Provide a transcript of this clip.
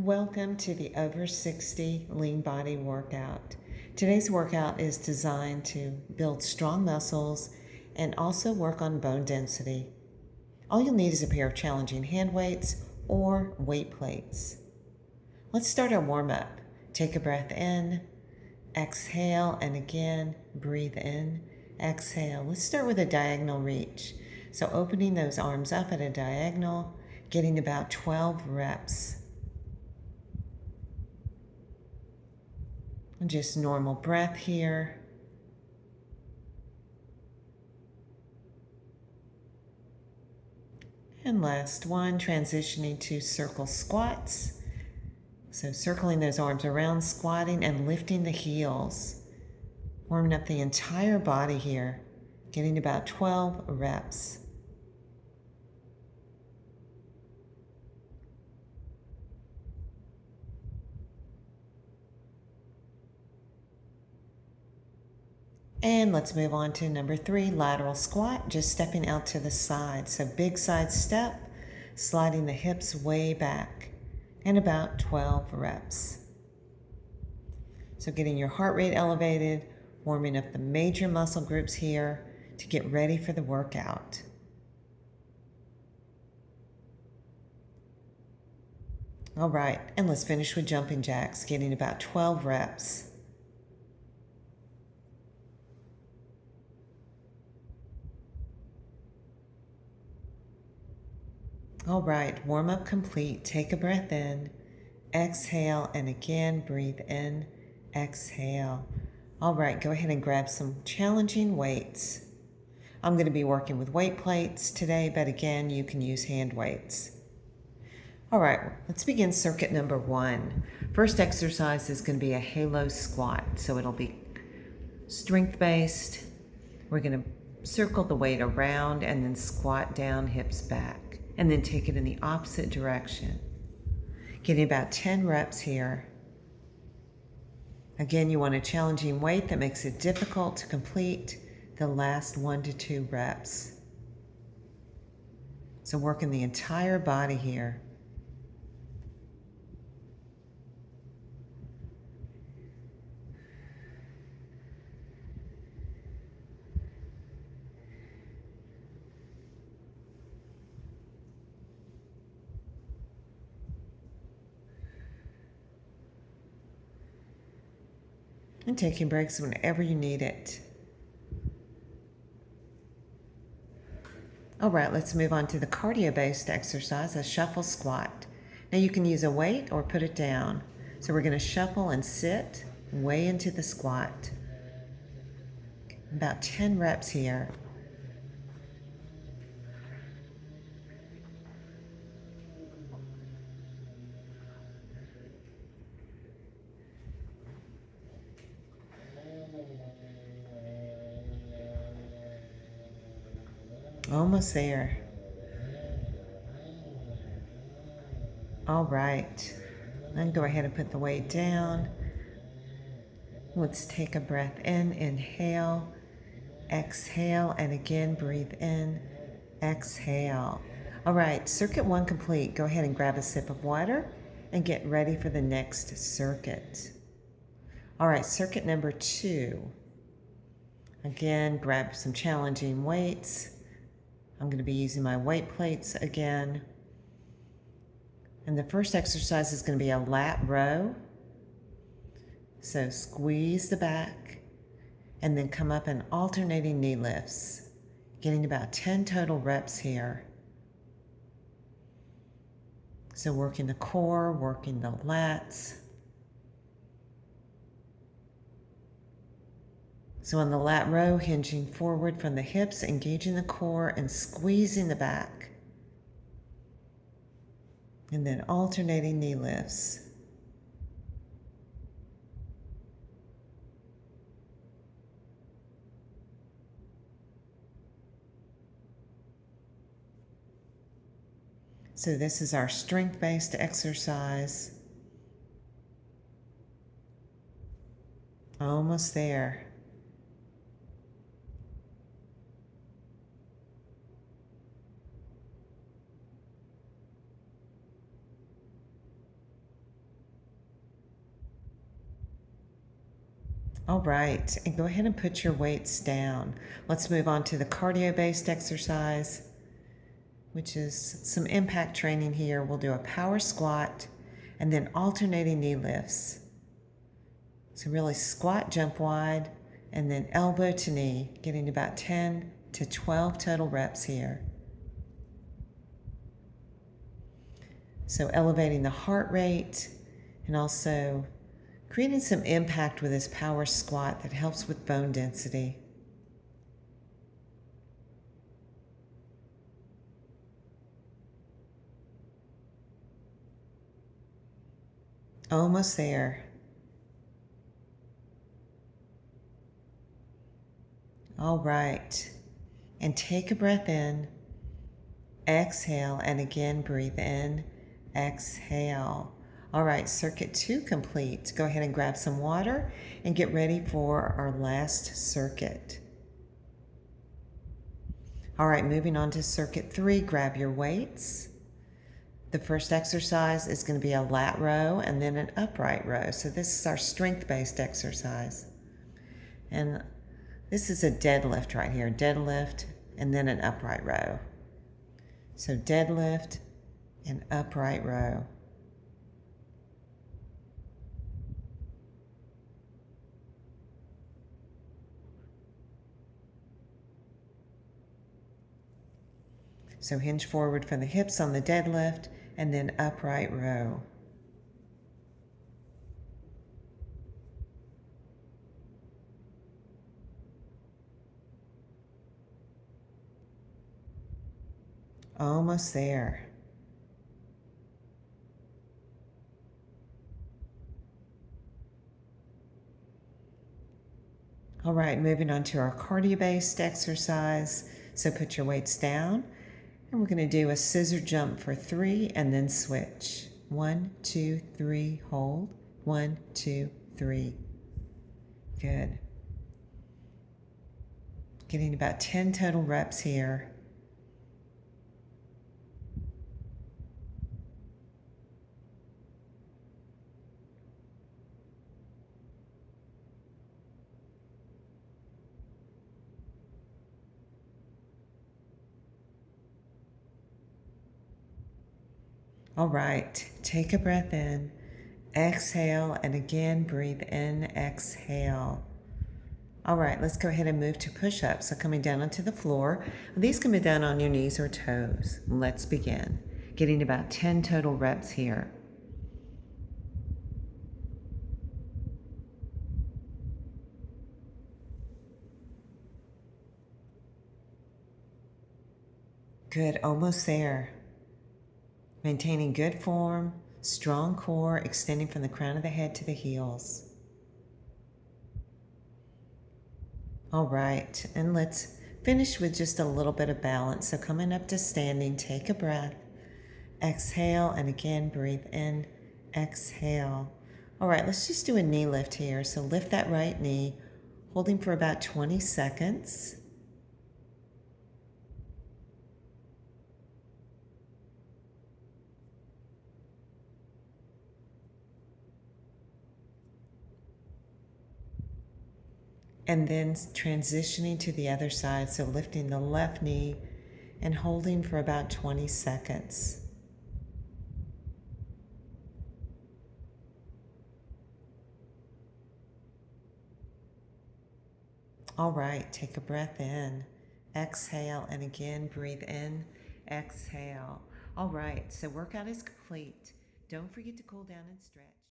Welcome to the Over 60 Lean Body Workout. Today's workout is designed to build strong muscles and also work on bone density. All you'll need is a pair of challenging hand weights or weight plates. Let's start our warm-up. Take a breath in, exhale, and again, breathe in, exhale. Let's start with a diagonal reach. So opening those arms up at a diagonal, getting about 12 reps. Just normal breath here. And last one, transitioning to circle squats. So circling those arms around, squatting and lifting the heels. Warming up the entire body here, getting about 12 reps. And let's move on to number 3, lateral squat, just stepping out to the side. So big side step, sliding the hips way back, and about 12 reps. So getting your heart rate elevated, warming up the major muscle groups here to get ready for the workout. All right, and let's finish with jumping jacks, getting about 12 reps. All right, warm up complete. Take a breath in, exhale, and again, breathe in, exhale. All right, go ahead and grab some challenging weights. I'm going to be working with weight plates today, but again, you can use hand weights. All right, let's begin circuit number 1. First exercise is going to be a halo squat. So it'll be strength-based. We're going to circle the weight around and then squat down, hips back. And then take it in the opposite direction. Getting about 10 reps here. Again, you want a challenging weight that makes it difficult to complete the last 1 to 2 reps. So working the entire body here. And taking breaks whenever you need it. All right, let's move on to the cardio-based exercise, a shuffle squat. Now you can use a weight or put it down. So we're going to shuffle and sit way into the squat. About 10 reps here. Almost there. All right. Then go ahead and put the weight down. Let's take a breath in, inhale, exhale, and again breathe in, exhale. All right, circuit 1 complete. Go ahead and grab a sip of water and get ready for the next circuit. All right, circuit number 2. Again, grab some challenging weights. I'm going to be using my weight plates again. And the first exercise is going to be a lat row. So squeeze the back and then come up in alternating knee lifts, getting about 10 total reps here. So working the core, working the lats. So on the lat row, hinging forward from the hips, engaging the core and squeezing the back. And then alternating knee lifts. So this is our strength-based exercise. Almost there. All right, and go ahead and put your weights down. Let's move on to the cardio-based exercise, which is some impact training here. We'll do a power squat and then alternating knee lifts. So really squat, jump wide, and then elbow to knee, getting about 10 to 12 total reps here. So elevating the heart rate and also creating some impact with this power squat that helps with bone density. Almost there. All right. And take a breath in, exhale, and again breathe in, exhale. All right, circuit 2 complete. Go ahead and grab some water and get ready for our last circuit. All right, moving on to circuit 3, grab your weights. The first exercise is going to be a lat row and then an upright row. So this is our strength-based exercise. And this is a deadlift right here, deadlift and then an upright row. So deadlift and upright row. So hinge forward from the hips on the deadlift and then upright row. Almost there. All right, moving on to our cardio-based exercise. So put your weights down, and we're going to do a scissor jump for 3 and then switch. 1, 2, 3, hold. 1, 2, 3. Good. Getting about 10 total reps here. All right, take a breath in, exhale, and again breathe in, exhale. All right, let's go ahead and move to push-ups. So coming down onto the floor, these can be done on your knees or toes. Let's begin. Getting about 10 total reps here. Good, almost there. Maintaining good form, strong core, extending from the crown of the head to the heels. All right, and let's finish with just a little bit of balance. So coming up to standing, take a breath, exhale, and again breathe in, exhale. All right, let's just do a knee lift here. So lift that right knee, holding for about 20 seconds. And then transitioning to the other side, so lifting the left knee and holding for about 20 seconds. All right, take a breath in, exhale, and again breathe in, exhale. All right, so workout is complete. Don't forget to cool down and stretch.